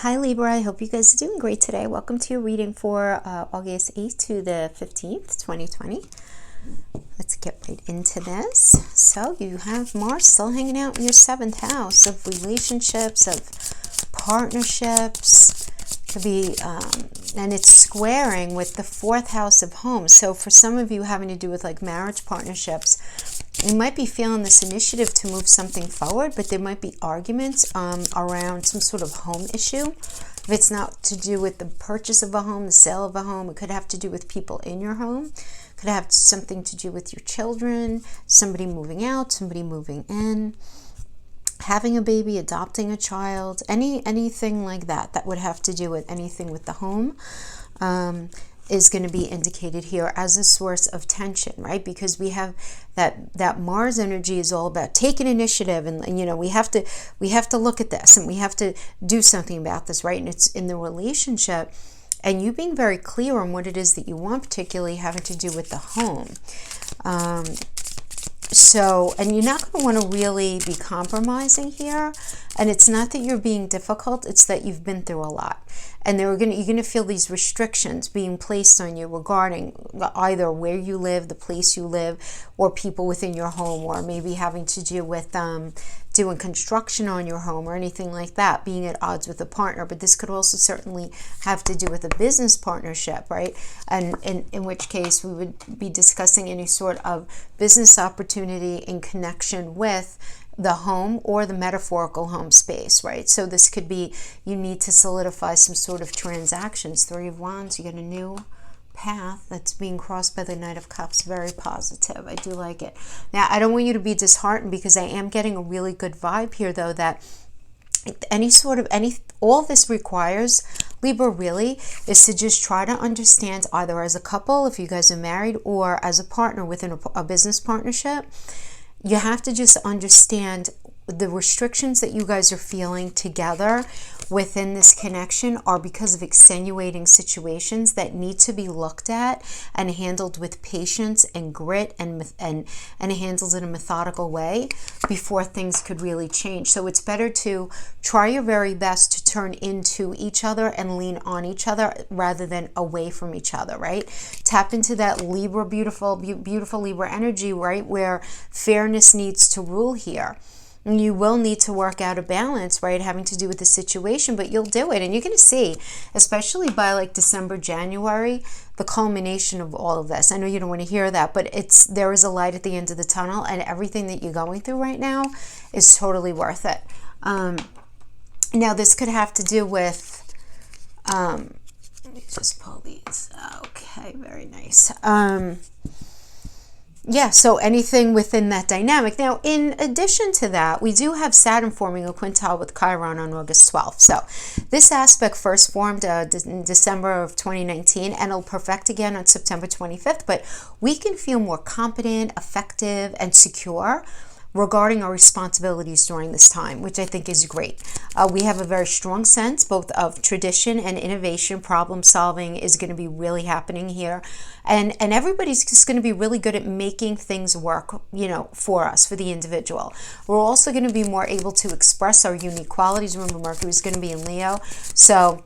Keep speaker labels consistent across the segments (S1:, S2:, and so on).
S1: Hi Libra, I hope you guys are doing great today. Welcome to your reading for August 8th to the 15th, 2020. Let's get right into this. So you have Mars still hanging out in your 7th house of relationships, of partnerships. Could be, and it's squaring with the 4th house of home. So for some of you having to do with like marriage partnerships, you might be feeling this initiative to move something forward, but there might be arguments around some sort of home issue. If it's not to do with the purchase of a home, the sale of a home, it could have to do with people in your home. It could have something to do with your children, somebody moving out, somebody moving in, having a baby, adopting a child, anything like that that would have to do with anything with the home. Is going to be indicated here as a source of tension, right? Because we have that Mars energy is all about taking initiative, and you know, we have to look at this and we have to do something about this, right? And it's in the relationship, and you being very clear on what it is that you want, particularly having to do with the home. So, and you're not going to want to really be compromising here. And it's not that you're being difficult, it's that you've been through a lot. And you're going to feel these restrictions being placed on you regarding either where you live, the place you live, or people within your home, or maybe having to do with doing construction on your home or anything like that, being at odds with a partner. But this could also certainly have to do with a business partnership, right? And in which case we would be discussing any sort of business opportunity in connection with the home or the metaphorical home space, right? So this could be, you need to solidify some sort of transactions. 3 of Wands, you get a new path that's being crossed by the Knight of Cups. Very positive. I do like it. Now, I don't want you to be disheartened, because I am getting a really good vibe here, though, that all this requires, Libra, really is to just try to understand, either as a couple, if you guys are married, or as a partner within a business partnership. You have to just understand the restrictions that you guys are feeling together within this connection are because of extenuating situations that need to be looked at and handled with patience and grit and handled in a methodical way before things could really change. So it's better to try your very best to turn into each other and lean on each other rather than away from each other, right? Tap into that Libra, beautiful Libra energy, right? Where fairness needs to rule here. You will need to work out a balance, right, having to do with the situation, but you'll do it. And you're going to see, especially by like December, January, the culmination of all of this. I know you don't want to hear that, but there is a light at the end of the tunnel, and everything that you're going through right now is totally worth it. Now, this could have to do with, let me just pull these. Okay, very nice. Yeah, so anything within that dynamic. Now, in addition to that, we do have Saturn forming a quintile with Chiron on August 12th. So this aspect first formed in December of 2019, and it'll perfect again on September 25th. But we can feel more competent, effective, and secure regarding our responsibilities during this time, which I think is great. We have a very strong sense both of tradition and innovation. Problem solving is going to be really happening here, and everybody's just going to be really good at making things work, you know, for us, for the individual. We're also going to be more able to express our unique qualities. Remember, Mercury is going to be in Leo, so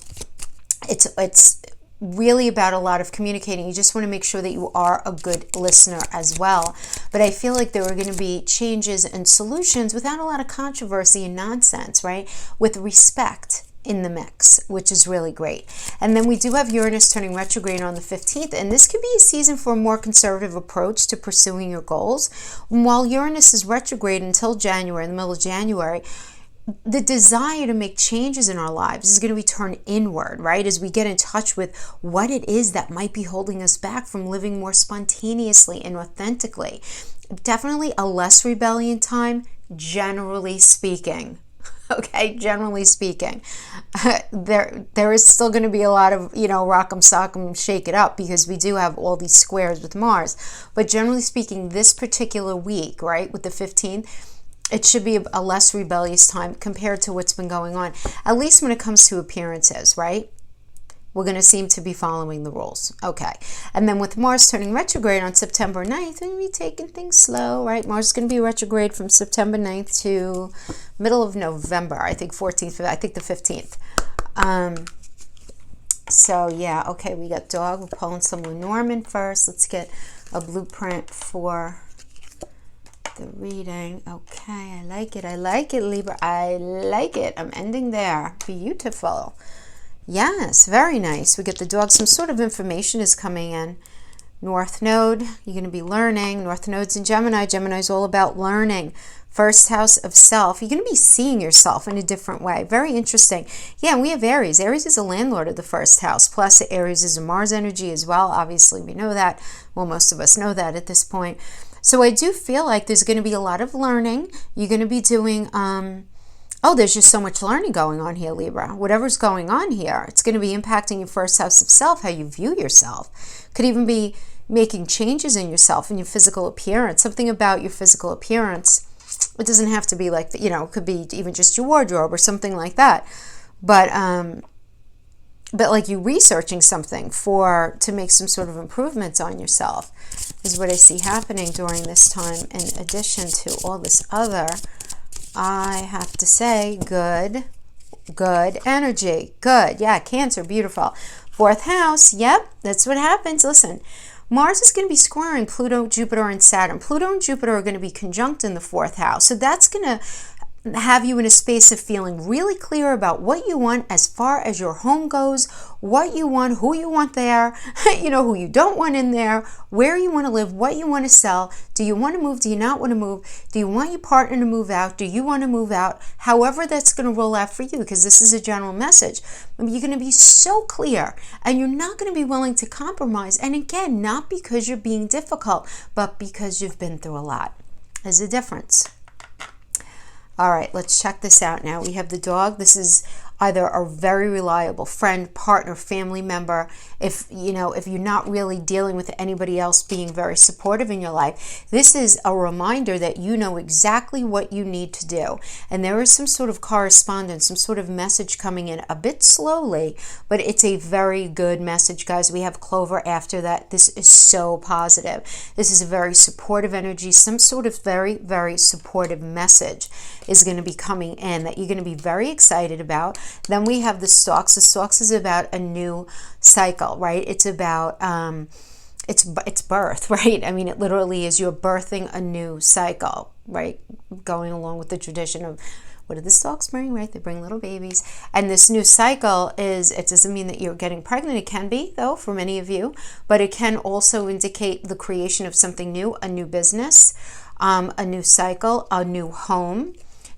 S1: it's really about a lot of communicating. You just want to make sure that you are a good listener as well. But I feel like there are going to be changes and solutions without a lot of controversy and nonsense, right? With respect in the mix, which is really great. And then we do have Uranus turning retrograde on the 15th, and this could be a season for a more conservative approach to pursuing your goals. While Uranus is retrograde until January, in the middle of January, the desire to make changes in our lives is going to be turned inward, right? As we get in touch with what it is that might be holding us back from living more spontaneously and authentically. Definitely a less rebellion time, generally speaking. Okay, generally speaking. There is still going to be a lot of, you know, rock 'em, sock 'em, shake it up, because we do have all these squares with Mars. But generally speaking, this particular week, right, with the 15th, it should be a less rebellious time compared to what's been going on, at least when it comes to appearances, right? We're going to seem to be following the rules. Okay. And then with Mars turning retrograde on September 9th, we're going to be taking things slow, right? Mars is going to be retrograde from September 9th to middle of November, I think 14th, I think the 15th. So yeah, okay, we got dog. We're pulling some Lenormand first. Let's get a blueprint for the reading. Okay, I like it. I like it, Libra. I like it. I'm ending there. Beautiful. Yes, very nice. We get the dog. Some sort of information is coming in. North Node, you're going to be learning. North Node's in Gemini. Gemini's all about learning. First house of self. You're going to be seeing yourself in a different way. Very interesting. Yeah, and we have Aries. Aries is a landlord of the first house. Plus, Aries is a Mars energy as well. Obviously, we know that. Well, most of us know that at this point. So I do feel like there's going to be a lot of learning. You're going to be doing... oh, there's just so much learning going on here, Libra. Whatever's going on here, it's going to be impacting your first house of self, how you view yourself. Could even be making changes in yourself and your physical appearance. Something about your physical appearance. It doesn't have to be like, you know, it could be even just your wardrobe or something like that. But like you researching something to make some sort of improvements on yourself is what I see happening during this time, in addition to all this other, I have to say, good energy. Good. Yeah, Cancer, beautiful. Fourth house, yep, that's what happens. Listen, Mars is going to be squaring Pluto, Jupiter, and Saturn. Pluto and Jupiter are going to be conjunct in the fourth house. So that's going to have you in a space of feeling really clear about what you want as far as your home goes, what you want, who you want there, you know, who you don't want in there, where you want to live, what you want to sell. Do you want to move? Do you not want to move? Do you want your partner to move out? Do you want to move out? However that's going to roll out for you, because this is a general message. You're going to be so clear, and you're not going to be willing to compromise. And again, not because you're being difficult, but because you've been through a lot. There's a difference. All right, let's check this out now. We have the dog. This is either a very reliable friend, partner, family member. If you're not really dealing with anybody else being very supportive in your life, this is a reminder that you know exactly what you need to do. And there is some sort of correspondence, some sort of message coming in a bit slowly, but it's a very good message, guys. We have Clover after that. This is so positive. This is a very supportive energy. Some sort of very, very supportive message is going to be coming in that you're going to be very excited about. Then we have the Stalks. The Stalks is about a new cycle, right? It's about it's birth, right? I mean, it literally is, you're birthing a new cycle, right? Going along with the tradition of, what do the Stalks bring, right? They bring little babies. And this new cycle it doesn't mean that you're getting pregnant. It can be, though, for many of you, but it can also indicate the creation of something new, a new business, a new cycle, a new home,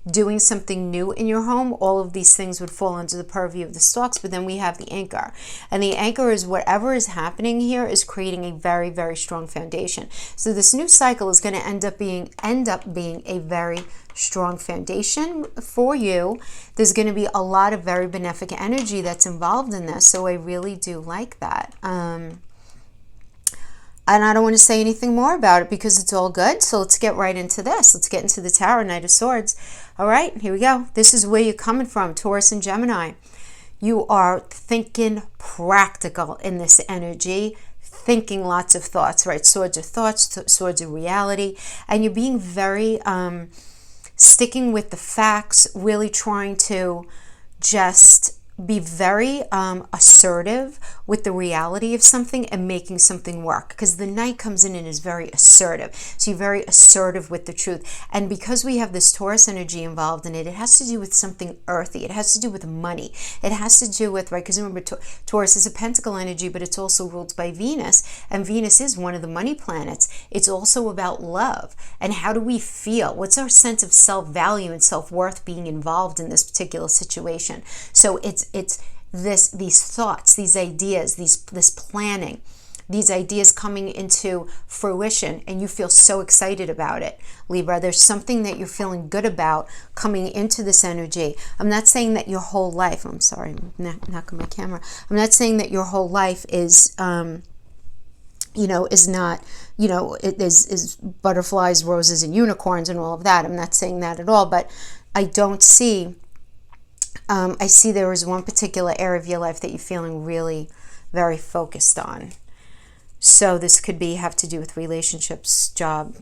S1: doing something new in your home. All of these things would fall under the purview of the Stalks. But then we have the Anchor, and the Anchor is whatever is happening here is creating a very, very strong foundation. So this new cycle is going to end up being a very strong foundation for you. There's going to be a lot of very benefic energy that's involved in this, so I really do like that. And I don't want to say anything more about it because it's all good. So let's get right into this. Let's get into the Tower, Knight of Swords. All right, here we go. This is where you're coming from, Taurus and Gemini. You are thinking practical in this energy, thinking lots of thoughts, right? Swords of thoughts, swords of reality. And you're being very, sticking with the facts, really trying to just be very assertive with the reality of something and making something work, because the Knight comes in and is very assertive. So you're very assertive with the truth. And because we have this Taurus energy involved in it, it has to do with something earthy. It has to do with money. It has to do with, right, because remember, Taurus is a pentacle energy, but it's also ruled by Venus, and Venus is one of the money planets. It's also about love. And how do we feel? What's our sense of self-value and self-worth being involved in this particular situation? So it's these thoughts, these ideas, this planning, these ideas coming into fruition, and you feel so excited about it, Libra. There's something that you're feeling good about coming into this energy. I'm not saying that your whole life, I'm sorry, I'm knocking my camera. I'm not saying that your whole life is, is not, it is butterflies, roses, and unicorns and all of that. I'm not saying that at all, but I don't see... I see there is one particular area of your life that you're feeling really very focused on. So this could have to do with relationships, job,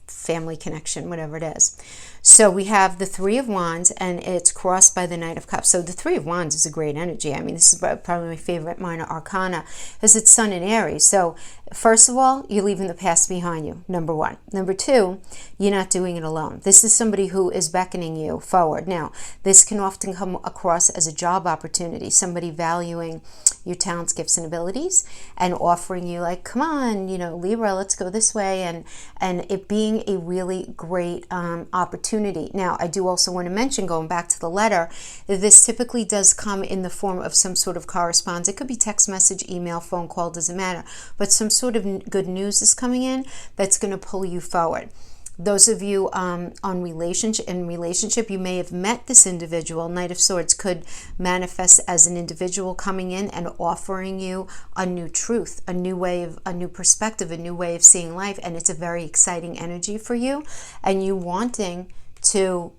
S1: family connection, whatever it is. So we have the Three of Wands, and it's crossed by the Knight of Cups. So the Three of Wands is a great energy. I mean, this is probably my favorite minor arcana, because it's Sun in Aries. So first of all, you're leaving the past behind you, number one. Number two, you're not doing it alone. This is somebody who is beckoning you forward. Now, this can often come across as a job opportunity, somebody valuing your talents, gifts, and abilities, and offering you like, come on, you know, Libra, let's go this way, and it being a really great opportunity. Now, I do also want to mention, going back to the letter, that this typically does come in the form of some sort of correspondence. It could be text message, email, phone call, doesn't matter, but some sort of good news is coming in that's going to pull you forward. Those of you in relationship, you may have met this individual. Knight of Swords could manifest as an individual coming in and offering you a new truth, a new perspective, a new way of seeing life, and it's a very exciting energy for you, and you wanting to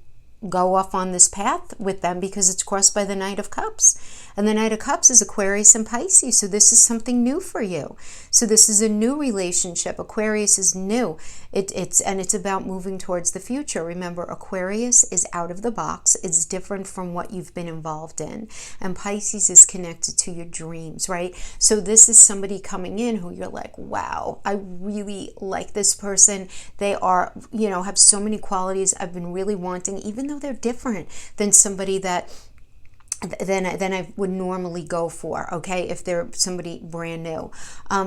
S1: go off on this path with them because it's crossed by the Knight of Cups. And the Knight of Cups is Aquarius and Pisces. So this is something new for you. So this is a new relationship. Aquarius is new. It's about moving towards the future. Remember, Aquarius is out of the box. It's different from what you've been involved in. And Pisces is connected to your dreams, right? So this is somebody coming in who you're like, wow, I really like this person. They are, you know, have so many qualities I've been really wanting, even though they're different than somebody that than I would normally go for, okay, if they're somebody brand new.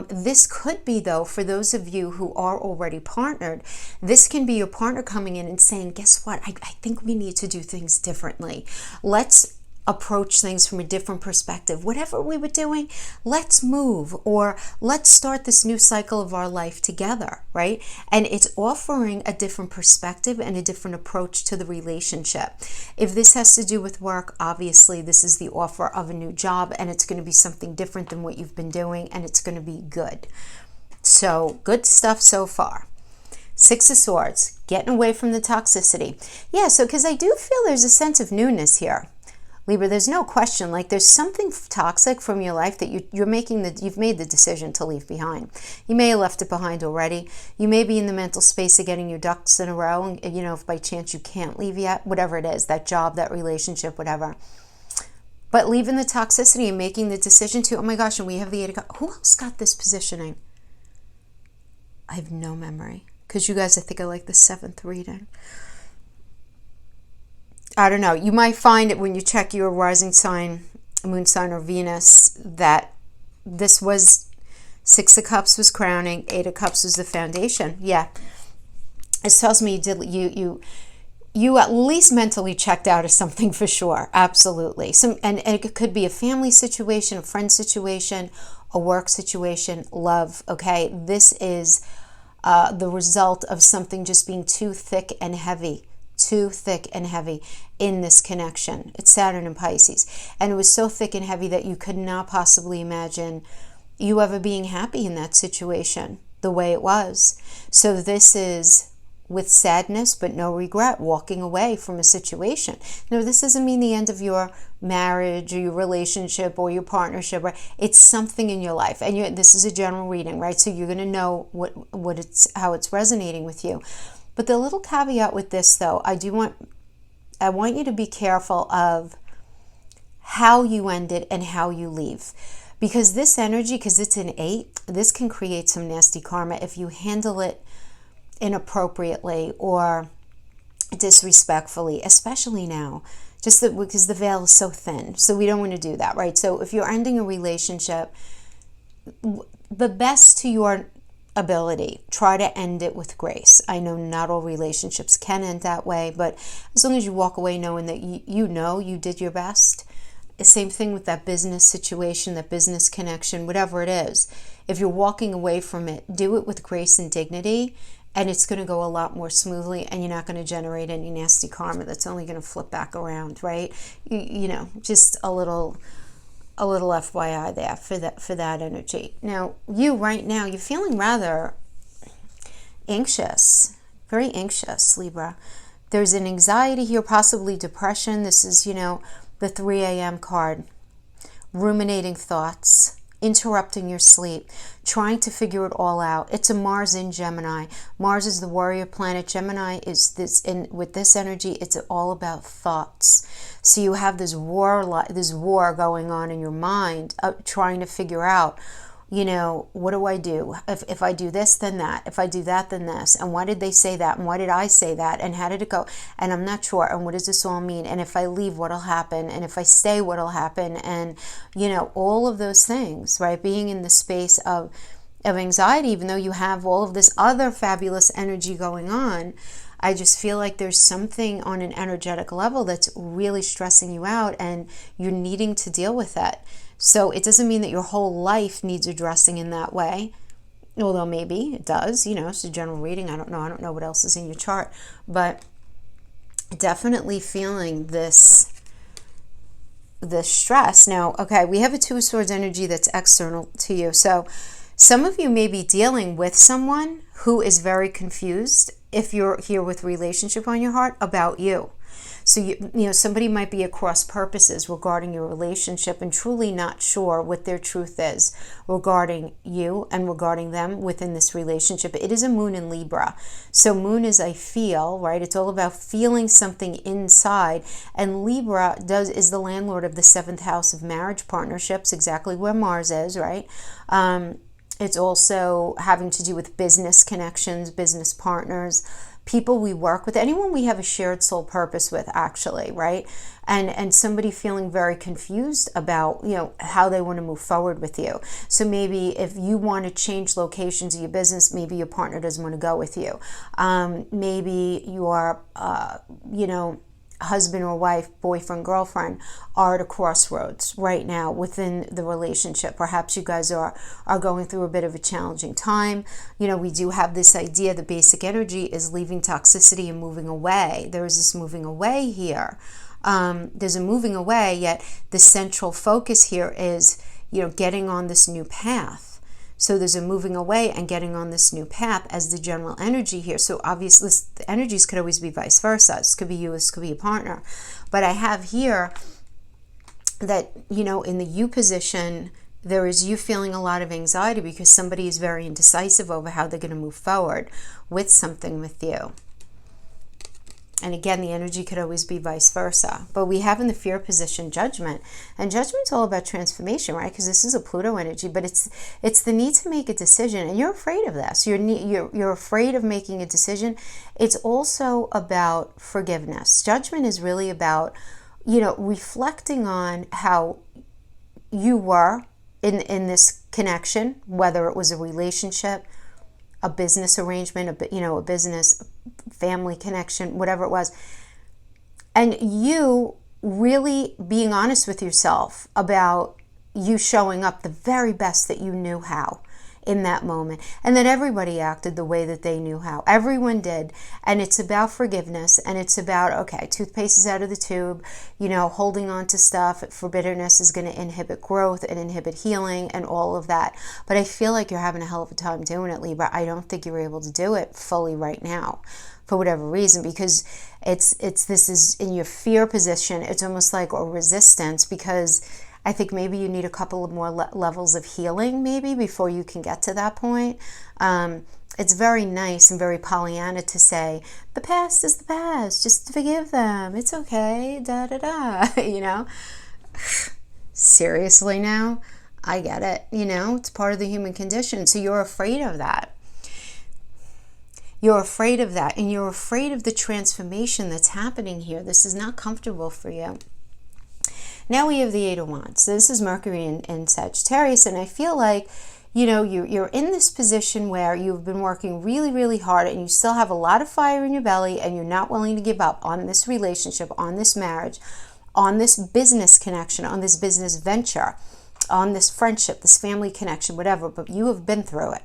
S1: This could be, though, for those of you who are already partnered, this can be your partner coming in and saying, guess what, I think we need to do things differently. Let's approach things from a different perspective. Whatever we were doing, let's move, or let's start this new cycle of our life together, right? And it's offering a different perspective and a different approach to the relationship. If this has to do with work, obviously this is the offer of a new job, and it's going to be something different than what you've been doing, and it's going to be good. So good stuff so far. Six of Swords, getting away from the toxicity. Yeah, so because I do feel there's a sense of newness here. Libra, there's no question, like there's something toxic from your life that you've made the decision to leave behind. You may have left it behind already. You may be in the mental space of getting your ducks in a row, and you know, if by chance you can't leave yet, whatever it is, that job, that relationship, whatever. But leaving the toxicity and making the decision to, oh my gosh, and we have the 8 of Cups. Who else got this positioning? I have no memory, because you guys, I think I like the 7th reading. I don't know. You might find it when you check your rising sign, moon sign, or Venus, that this was 6 of Cups was crowning, 8 of Cups was the foundation. Yeah. It tells me you at least mentally checked out of something for sure. Absolutely. And it could be a family situation, a friend situation, a work situation, love. Okay. This is the result of something just being too thick and heavy. Too thick and heavy in this connection. It's Saturn and Pisces, and it was so thick and heavy that you could not possibly imagine you ever being happy in that situation the way it was. So this is with sadness but no regret, walking away from a situation. Now, this doesn't mean the end of your marriage or your relationship or your partnership, right? It's something in your life, and this is a general reading, right? So you're going to know how it's resonating with you. But the little caveat with this, though, I want you to be careful of how you end it and how you leave. Because this energy, because it's an 8, this can create some nasty karma if you handle it inappropriately or disrespectfully, especially now, because the veil is so thin. So we don't want to do that, right? So if you're ending a relationship, the best to your ability, try to end it with grace. I know not all relationships can end that way, but as long as you walk away knowing that you know you did your best. Same thing with that business situation, that business connection, whatever it is. If you're walking away from it, do it with grace and dignity, and it's going to go a lot more smoothly, and you're not going to generate any nasty karma that's only going to flip back around, right? You know, just a little FYI there for that energy. Now, right now, you're feeling rather anxious, very anxious, Libra. There's an anxiety here, possibly depression. This is, the 3 a.m. card. Ruminating thoughts, interrupting your sleep, trying to figure it all out. It's a Mars in Gemini. Mars is the warrior planet. Gemini is this, and with this energy, it's all about thoughts. So you have this war going on in your mind, trying to figure out, you know, what do I do? If I do this, then that. If I do that, then this. And why did they say that? And why did I say that? And how did it go? And I'm not sure. And what does this all mean? And if I leave, what'll happen? And if I stay, what'll happen? And, you know, all of those things, right? Being in the space of anxiety, even though you have all of this other fabulous energy going on, I just feel like there's something on an energetic level that's really stressing you out, and you're needing to deal with that. So it doesn't mean that your whole life needs addressing in that way, although maybe it does, you know, it's a general reading. I don't know what else is in your chart, but definitely feeling this stress. Now, okay, we have a Two of Swords energy that's external to you. So some of you may be dealing with someone who is very confused, if you're here with relationship on your heart, about you. So, you know, somebody might be at cross purposes regarding your relationship and truly not sure what their truth is regarding you and regarding them within this relationship. It is a moon in Libra. So moon is I feel, right? It's all about feeling something inside. And Libra is the landlord of the 7th house of marriage partnerships, exactly where Mars is, right? It's also having to do with business connections, business partners, people we work with, anyone we have a shared soul purpose with, actually, right? And somebody feeling very confused about, you know, how they want to move forward with you. So maybe if you want to change locations of your business, maybe your partner doesn't want to go with you. Maybe your, you know, husband or wife, boyfriend, girlfriend are at a crossroads right now within the relationship. Perhaps you guys are going through a bit of a challenging time. You know, we do have this idea, the basic energy is leaving toxicity and moving away. There is this moving away here. There's a moving away, yet the central focus here is, you know, getting on this new path. So there's a moving away and getting on this new path as the general energy here. So obviously the energies could always be vice versa. This could be you, this could be a partner. But I have here that, you know, in the you position, there is you feeling a lot of anxiety because somebody is very indecisive over how they're going to move forward with something with you. And again, the energy could always be vice versa. But we have in the fear position judgment. And judgment's all about transformation, right? Because this is a Pluto energy, but it's the need to make a decision. And you're afraid of this. You're afraid of making a decision. It's also about forgiveness. Judgment is really about, you know, reflecting on how you were in this connection, whether it was a relationship, a business arrangement, a business family connection, whatever it was. And you really being honest with yourself about you showing up the very best that you knew how in that moment. And that everybody acted the way that they knew how. Everyone did. And it's about forgiveness. And it's about, okay, toothpaste is out of the tube. You know, holding on to stuff for bitterness is going to inhibit growth and inhibit healing and all of that. But I feel like you're having a hell of a time doing it, Libra. I don't think you're able to do it fully right now for whatever reason, because this is in your fear position. It's almost like a resistance, because I think maybe you need a couple of more levels of healing maybe before you can get to that point. It's very nice and very Pollyanna to say, the past is the past, just forgive them, it's okay, da-da-da, you know? Seriously now? I get it, you know? It's part of the human condition, so you're afraid of that. You're afraid of that, and you're afraid of the transformation that's happening here. This is not comfortable for you. Now we have the Eight of Wands. So this is Mercury and Sagittarius, and I feel like, you know, you're in this position where you've been working really, really hard, and you still have a lot of fire in your belly, and you're not willing to give up on this relationship, on this marriage, on this business connection, on this business venture, on this friendship, this family connection, whatever, but you have been through it.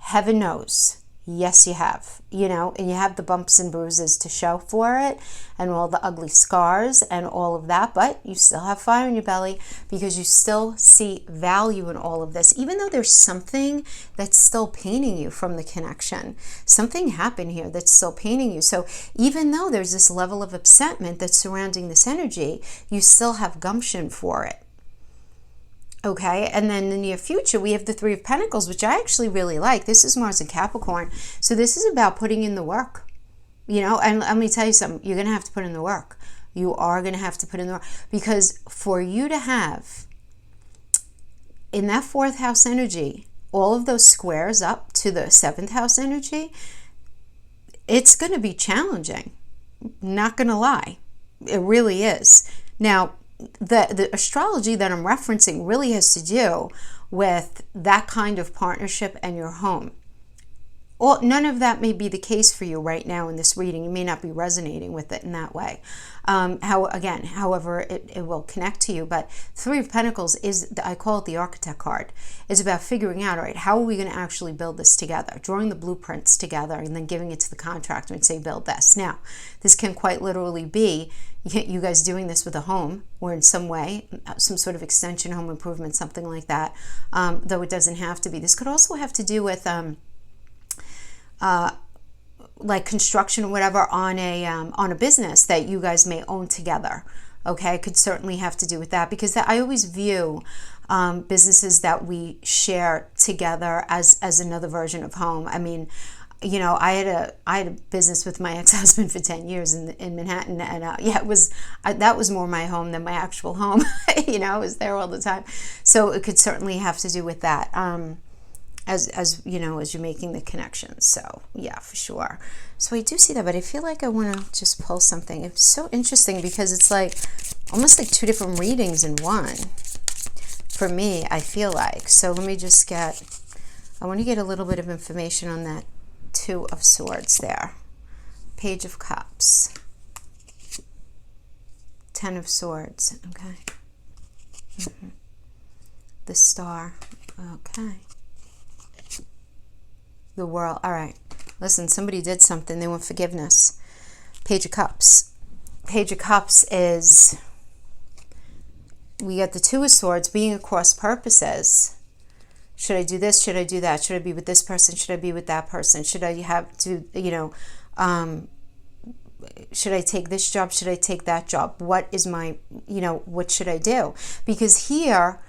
S1: Heaven knows. Yes, you have, you know, and you have the bumps and bruises to show for it and all the ugly scars and all of that, but you still have fire in your belly because you still see value in all of this, even though there's something that's still paining you from the connection. Something happened here that's still paining you. So even though there's this level of upsetment that's surrounding this energy, you still have gumption for it. Okay, and then in the near future, we have the Three of Pentacles, which I actually really like. This is Mars in Capricorn. So this is about putting in the work, and let me tell you something. You're going to have to put in the work. You are going to have to put in the work, because for you to have in that fourth house energy, all of those squares up to the seventh house energy, it's going to be challenging. Not going to lie. It really is. Now, the astrology that I'm referencing really has to do with that kind of partnership and your home. Well, none of that may be the case for you right now in this reading. You may not be resonating with it in that way. However, it will connect to you. But Three of Pentacles is, I call it the architect card. It's about figuring out, all right, how are we going to actually build this together? Drawing the blueprints together and then giving it to the contractor and say, build this. Now, this can quite literally be you guys doing this with a home or in some way, some sort of extension, home improvement, something like that, though it doesn't have to be. This could also have to do with like construction or whatever on a business that you guys may own together. Okay, it could certainly have to do with that, because I always view businesses that we share together as another version of home. I mean, I had a business with my ex-husband for 10 years in Manhattan, and that was more my home than my actual home. I was there all the time, so it could certainly have to do with that. As you're making the connections. So yeah, for sure. So I do see that, but I feel like I want to just pull something. It's so interesting because it's like almost like two different readings in one for me, I feel like. So let me just I want to get a little bit of information on that Two of Swords there. Page of Cups. 10 of Swords. Okay. The Star. Okay. The World. All right. Listen, somebody did something. They want forgiveness. Page of Cups. Page of Cups is, we got the Two of Swords being across purposes. Should I do this? Should I do that? Should I be with this person? Should I be with that person? Should I have to, should I take this job? Should I take that job? What is my, what should I do? Because here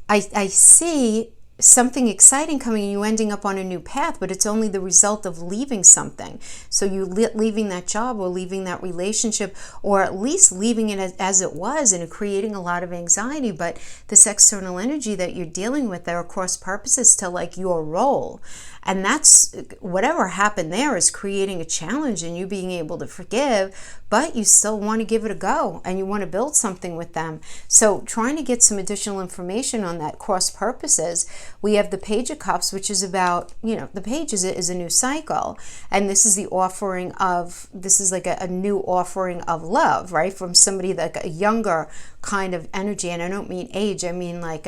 S1: I see something exciting coming and you ending up on a new path, but it's only the result of leaving something. So you leaving that job or leaving that relationship, or at least leaving it as it was, and creating a lot of anxiety. But this external energy that you're dealing with, there are cross purposes to like your role. And that's whatever happened there is creating a challenge in you being able to forgive, but you still want to give it a go and you want to build something with them. So trying to get some additional information on that cross purposes. We have the Page of Cups, which is about, the page is a new cycle. And this is the offering of, this is like a new offering of love, right? From somebody like a younger kind of energy. And I don't mean age, I mean like,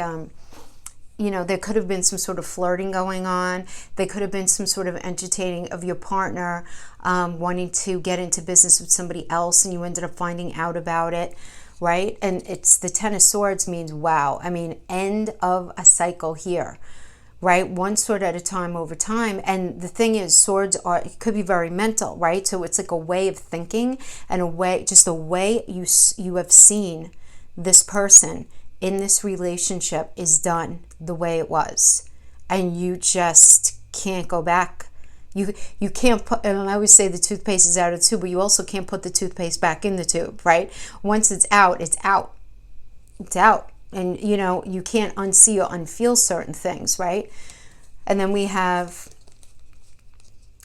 S1: there could have been some sort of flirting going on. There could have been some sort of entertaining of your partner wanting to get into business with somebody else, and you ended up finding out about it, right? And it's the Ten of Swords means, wow, I mean, end of a cycle here, right? One sword at a time over time. And the thing is, swords it could be very mental, right? So it's like a way of thinking and a way you have seen this person in this relationship is done the way it was, and you just can't go back. You can't put, and I always say the toothpaste is out of the tube, but you also can't put the toothpaste back in the tube, right? Once it's out, it's out. It's out. And you can't unsee or unfeel certain things, right? And then we have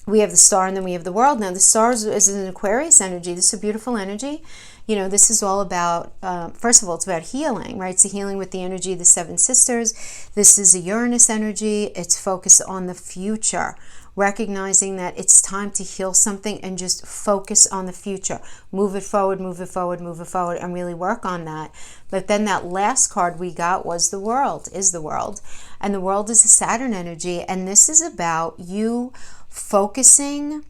S1: the Star, and then we have the World. Now the Star is an Aquarius energy. This is a beautiful energy. This is all about, first of all, it's about healing, right? It's a healing with the energy of the Seven Sisters. This is a Uranus energy. It's focused on the future, recognizing that it's time to heal something and just focus on the future. Move it forward, move it forward, move it forward, and really work on that. But then that last card we got was the World, is the World. And the World is a Saturn energy. And this is about you focusing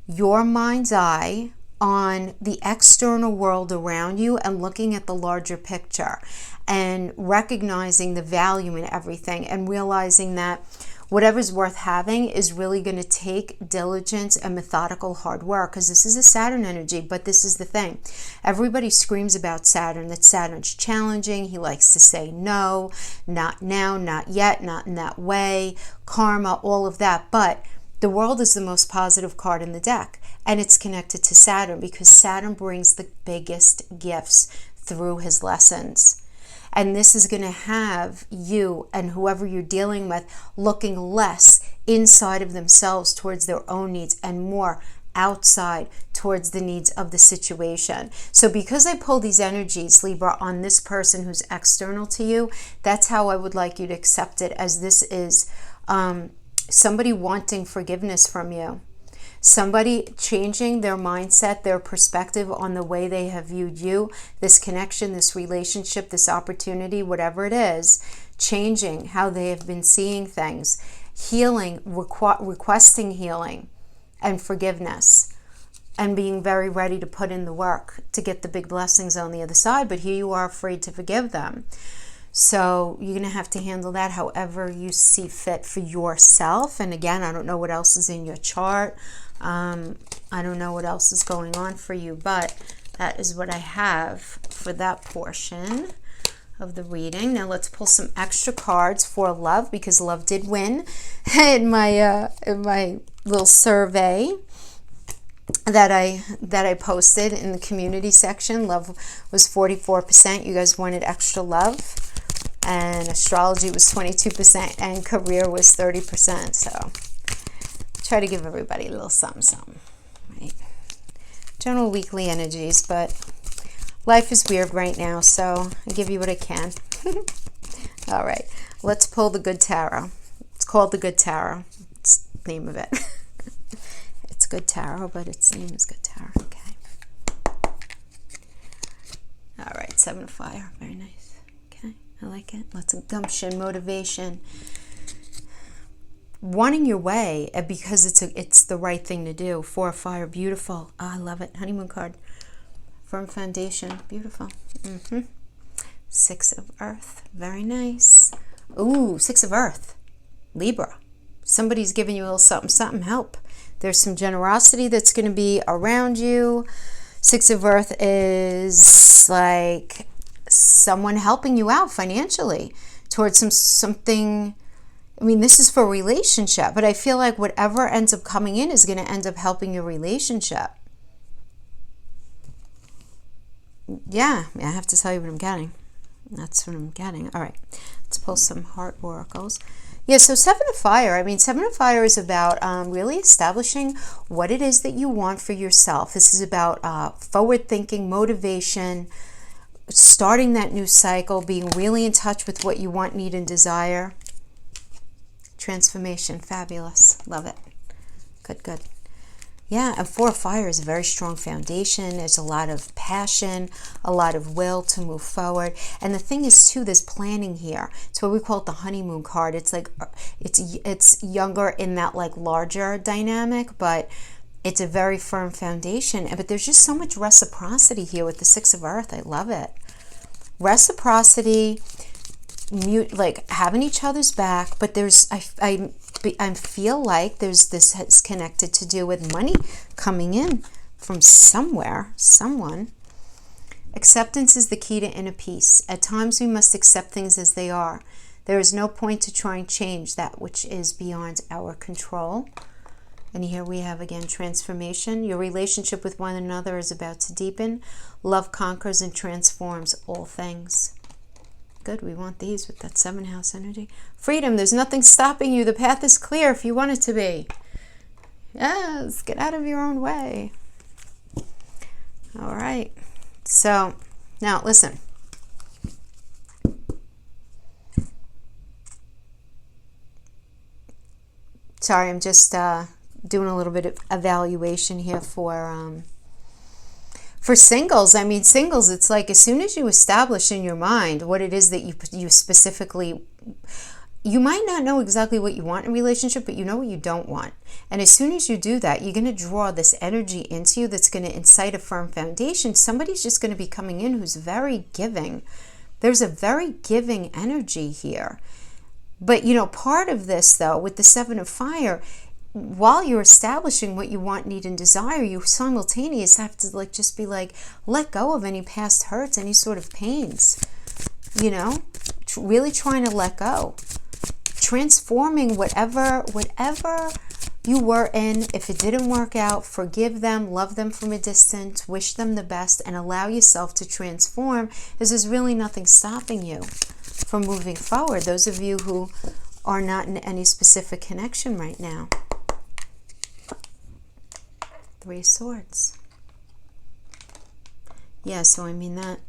S1: your mind's eye on the external world around you and looking at the larger picture and recognizing the value in everything and realizing that whatever's worth having is really going to take diligence and methodical hard work, because this is a Saturn energy. But this is the thing. Everybody screams about Saturn, that Saturn's challenging. He likes to say no, not now, not yet, not in that way, karma, all of that. But the World is the most positive card in the deck, and it's connected to Saturn because Saturn brings the biggest gifts through his lessons. And this is going to have you and whoever you're dealing with looking less inside of themselves towards their own needs and more outside towards the needs of the situation. So because I pull these energies, Libra, on this person who's external to you, that's how I would like you to accept it, as this is somebody wanting forgiveness from you. Somebody changing their mindset, their perspective on the way they have viewed you, this connection, this relationship, this opportunity, whatever it is, changing how they have been seeing things, healing, requesting healing and forgiveness, and being very ready to put in the work to get the big blessings on the other side. But here you are afraid to forgive them. So you're going to have to handle that however you see fit for yourself. And again, I don't know what else is in your chart. I don't know what else is going on for you, but that is what I have for that portion of the reading. Now let's pull some extra cards for love, because love did win in my little survey that I posted in the community section. Love was 44%. You guys wanted extra love. And astrology was 22%, and career was 30%. So try to give everybody a little something, something, right? General weekly energies, but life is weird right now, so I give you what I can. All right, let's pull the Good Tarot. It's called the Good Tarot. It's the name of it. It's Good Tarot, but its name is Good Tarot. Okay. All right, Seven of Fire. Very nice. Okay, I like it. Lots of gumption, motivation. Wanting your way because it's the right thing to do. Four of Fire, beautiful. Oh, I love it. Honeymoon card. Firm foundation, beautiful. Six of Earth, very nice. Ooh, Six of Earth, Libra. Somebody's giving you a little something, something, help. There's some generosity that's going to be around you. Six of Earth is like someone helping you out financially towards something. I mean, this is for a relationship, but I feel like whatever ends up coming in is going to end up helping your relationship. Yeah, I have to tell you what I'm getting. That's what I'm getting. All right, let's pull some heart oracles. Yeah, so Seven of Fire. I mean, Seven of Fire is about really establishing what it is that you want for yourself. This is about forward thinking, motivation, starting that new cycle, being really in touch with what you want, need, and desire. Transformation, fabulous. Love it. Good, good. Yeah, and Four of Fire is a very strong foundation. There's a lot of passion, a lot of will to move forward. And the thing is, too, there's planning here. It's what we call it the honeymoon card. It's like, it's younger in that like larger dynamic, but it's a very firm foundation. But there's just so much reciprocity here with the Six of Earth. I love it. Reciprocity, like having each other's back, but there's I feel like there's this has connected to do with money coming in from somewhere, someone. Acceptance is the key to inner peace. At times we must accept things as they are. There is no point to try and change that which is beyond our control. And here we have again transformation. Your relationship with one another is about to deepen. Love conquers and transforms all things. Good, we want these with that 7th house energy. Freedom, there's nothing stopping you. The path is clear if you want it to be. Yes, get out of your own way. All right. So, now listen. Sorry, I'm just doing a little bit of evaluation here for singles. I mean, singles, it's like as soon as you establish in your mind what it is that you specifically, you might not know exactly what you want in a relationship, but you know what you don't want. And as soon as you do that, you're going to draw this energy into you that's going to incite a firm foundation. Somebody's just going to be coming in who's very giving. There's a very giving energy here. But, you know, part of this, though, with the Seven of Fire, while you're establishing what you want, need, and desire, you simultaneously have to, like, just be like, let go of any past hurts, any sort of pains, you know, really trying to let go, transforming whatever you were in. If it didn't work out, forgive them, love them from a distance, wish them the best, and allow yourself to transform, because there's really nothing stopping you from moving forward. Those of you who are not in any specific connection right now. Three of Swords. Yeah, so I mean that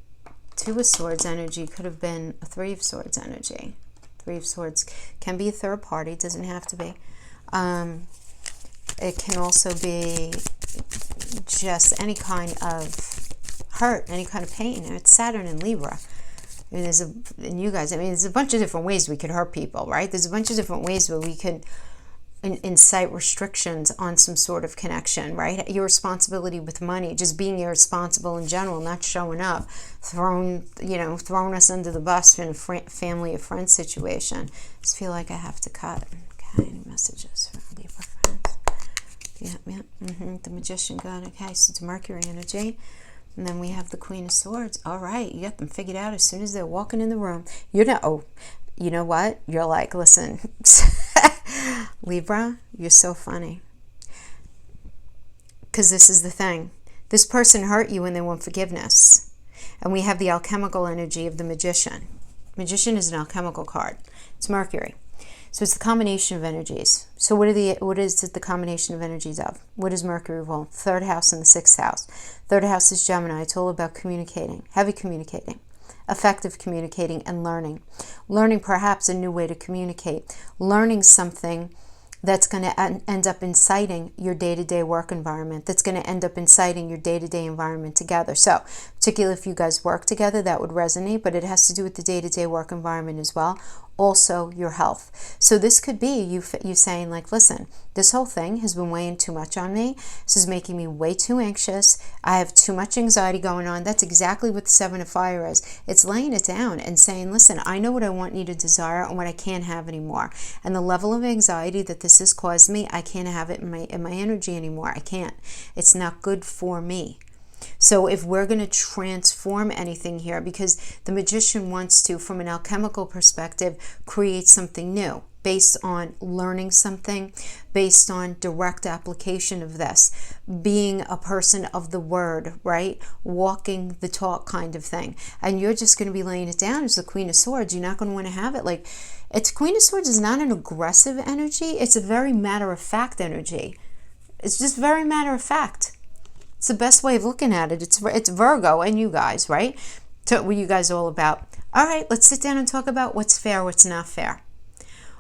S1: Two of Swords energy could have been a Three of Swords energy. Three of Swords can be a third party, doesn't have to be. It can also be just any kind of hurt, any kind of pain. It's Saturn and Libra. I mean, there's a bunch of different ways we could hurt people, right? There's a bunch of different ways where we can incite restrictions on some sort of connection, right? Irresponsibility with money, just being irresponsible in general, not showing up, throwing us under the bus in a family or friend situation. I just feel like I have to cut. Okay, any messages for Libra friends? Yeah. The Magician, good. Okay, so it's Mercury energy. And then we have the Queen of Swords. All right, you got them figured out as soon as they're walking in the room. You know what? You're like, listen, Libra, you're so funny. Because this is the thing. This person hurt you and they want forgiveness. And we have the alchemical energy of the Magician. Magician is an alchemical card. It's Mercury. So it's the combination of energies. So what is it the combination of energies of? What is Mercury rule? Third house and the sixth house. Third house is Gemini. It's all about communicating, heavy communicating, effective communicating, and learning. Learning perhaps a new way to communicate. Learning something that's going to end up inciting your day-to-day work environment, that's going to end up inciting your day-to-day environment together. So, particularly if you guys work together, that would resonate, but it has to do with the day-to-day work environment as well. Also, your health. So this could be you saying, like, listen, this whole thing has been weighing too much on me. This is making me way too anxious. I have too much anxiety going on. That's exactly what the Seven of Fire is. It's laying it down and saying, listen, I know what I want, need, and desire, and what I can't have anymore. And the level of anxiety that this has caused me, I can't have it in my energy anymore. I can't. It's not good for me. So if we're going to transform anything here, because the Magician wants to, from an alchemical perspective, create something new based on learning something, based on direct application of this, being a person of the word, right? Walking the talk kind of thing. And you're just going to be laying it down as the Queen of Swords. You're not going to want to have it like, Queen of Swords is not an aggressive energy. It's a very matter-of-fact energy. It's just very matter-of-fact. It's the best way of looking at it. It's Virgo and you guys, right? So what you guys all about? All right, let's sit down and talk about what's fair, what's not fair.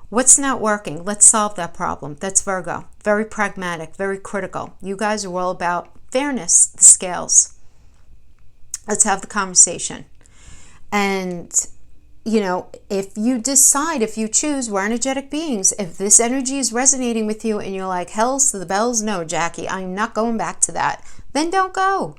S1: What's not working? Let's solve that problem. That's Virgo. Very pragmatic, very critical. You guys are all about fairness, the scales. Let's have the conversation. And, you know, if you decide, if you choose, we're energetic beings. If this energy is resonating with you and you're like, hells to the bells, no, Jackie, I'm not going back to that. Then don't go.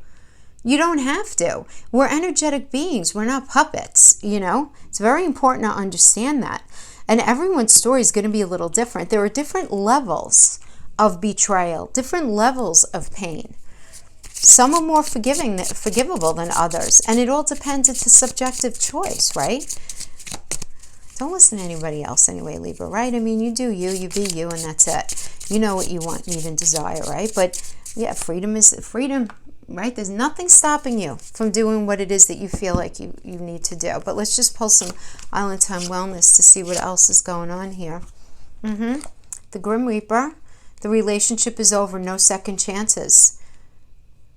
S1: You don't have to. We're energetic beings. We're not puppets, you know. It's very important to understand that. And everyone's story is going to be a little different. There are different levels of betrayal, different levels of pain. Some are more forgivable than others. And it all depends. It's a subjective choice, right? Don't listen to anybody else anyway, Libra, right? I mean, you do you be you, and that's it. You know what you want, need, and desire, right? But yeah, freedom is freedom, right? There's nothing stopping you from doing what it is that you feel like you need to do. But let's just pull some Island Time Wellness to see what else is going on here. The Grim Reaper. The relationship is over. No second chances.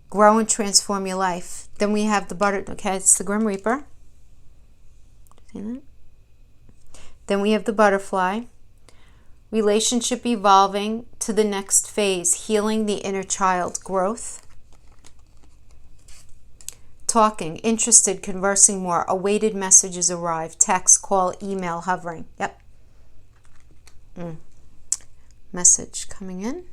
S1: Grow and transform your life. Then we have the okay, it's the Grim Reaper. See that? Then we have the Butterfly. Relationship evolving to the next phase. Healing the inner child. Growth. Talking. Interested. Conversing more. Awaited messages arrive. Text, call, email, hovering. Yep. Message coming in.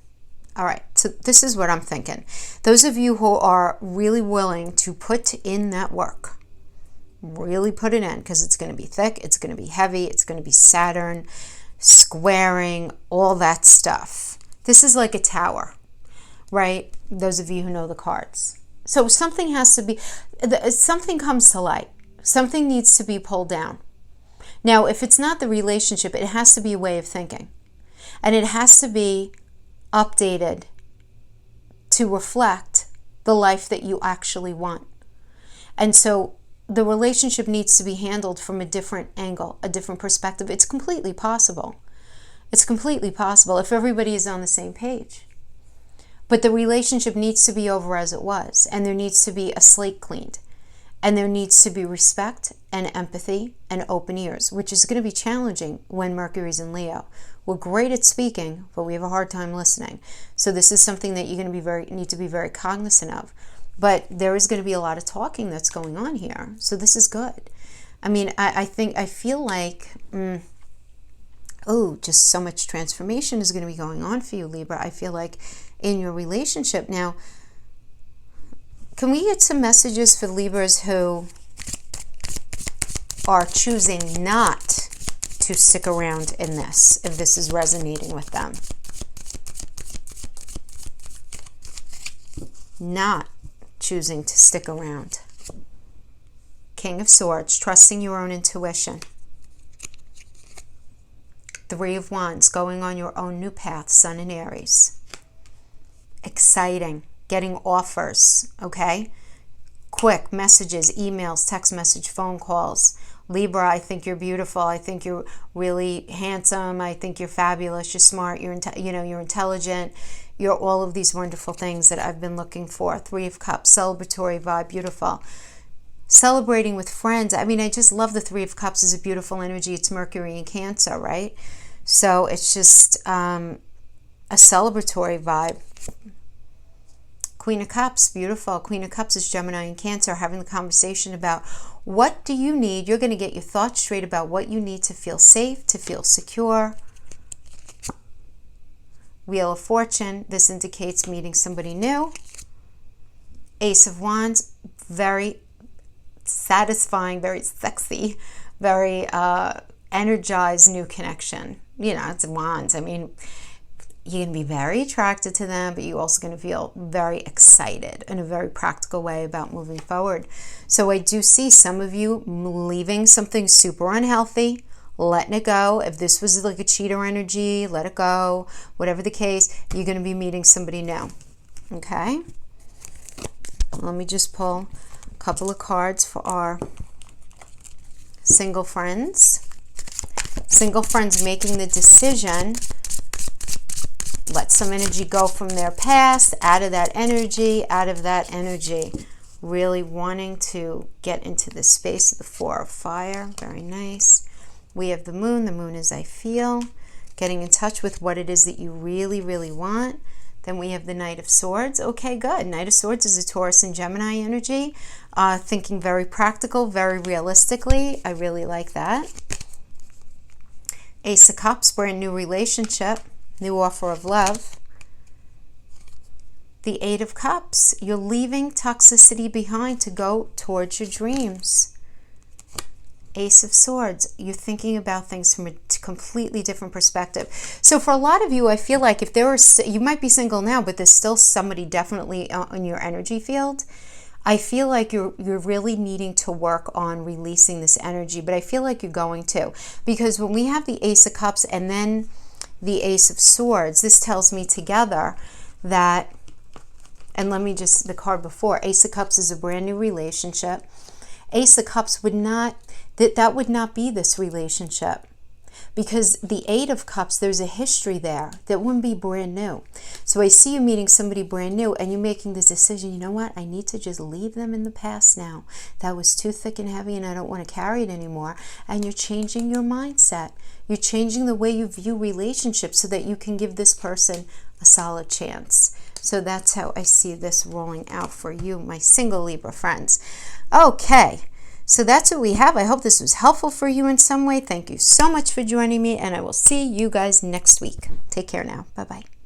S1: All right. So this is what I'm thinking. Those of you who are really willing to put in that work, Really put it in, because it's going to be thick, it's going to be heavy, it's going to be Saturn, squaring, all that stuff. This is like a tower, right? Those of you who know the cards. So something has to be, something comes to light. Something needs to be pulled down. Now, if it's not the relationship, it has to be a way of thinking. And it has to be updated to reflect the life that you actually want. And so the relationship needs to be handled from a different angle, a different perspective. It's completely possible. It's completely possible if everybody is on the same page. But the relationship needs to be over as it was, and there needs to be a slate cleaned. And there needs to be respect and empathy and open ears, which is going to be challenging when Mercury's in Leo. We're great at speaking, but we have a hard time listening. So this is something that you're going to need to be very cognizant of. But there is going to be a lot of talking that's going on here. So this is good. I mean, I feel like, just so much transformation is going to be going on for you, Libra. I feel like in your relationship. Now, can we get some messages for Libras who are choosing not to stick around in this, if this is resonating with them? Not choosing to stick around. King of Swords, trusting your own intuition. Three of Wands, going on your own new path, Sun in Aries. Exciting, getting offers, okay? Quick messages, emails, text message, phone calls. Libra, I think you're beautiful. I think you're really handsome. I think you're fabulous. You're smart. You're intelligent. You're all of these wonderful things that I've been looking for. Three of Cups, celebratory vibe, beautiful. Celebrating with friends. I mean, I just love the Three of Cups as a beautiful energy. It's Mercury in Cancer, right? So it's just a celebratory vibe. Queen of Cups, beautiful. Queen of Cups is Gemini and Cancer, having the conversation about what do you need. You're going to get your thoughts straight about what you need to feel safe, to feel secure. Wheel of Fortune, this indicates meeting somebody new. Ace of Wands, very satisfying, very sexy, very energized new connection. You know, it's Wands. I mean, you're going to be very attracted to them, but you're also going to feel very excited in a very practical way about moving forward. So I do see some of you leaving something super unhealthy, letting it go. If this was like a cheater energy, let it go. Whatever the case, you're going to be meeting somebody new. Okay? Let me just pull a couple of cards for our single friends. Single friends making the decision. Let some energy go from their past, out of that energy, really wanting to get into the space of the Four of Fire. Very nice. We have the Moon. The Moon is I feel. Getting in touch with what it is that you really, really want. Then we have the Knight of Swords. Okay, good. Knight of Swords is a Taurus and Gemini energy. Thinking very practical, very realistically. I really like that. Ace of Cups, brand new relationship. New offer of love. The Eight of Cups. You're leaving toxicity behind to go towards your dreams. Ace of Swords. You're thinking about things from a completely different perspective. So for a lot of you, I feel like if there are, you might be single now, but there's still somebody definitely in your energy field. I feel like you're really needing to work on releasing this energy, but I feel like you're going to. Because when we have the Ace of Cups and then the Ace of Swords, this tells me together that, and let me just, the card before, Ace of Cups is a brand new relationship. Ace of Cups would not, that would not be this relationship. Because the Eight of Cups, there's a history there that wouldn't be brand new. So I see you meeting somebody brand new and you're making this decision, you know what, I need to just leave them in the past now. That was too thick and heavy and I don't want to carry it anymore. And you're changing your mindset. You're changing the way you view relationships so that you can give this person a solid chance. So that's how I see this rolling out for you, my single Libra friends. Okay. So that's what we have. I hope this was helpful for you in some way. Thank you so much for joining me, and I will see you guys next week. Take care now. Bye-bye.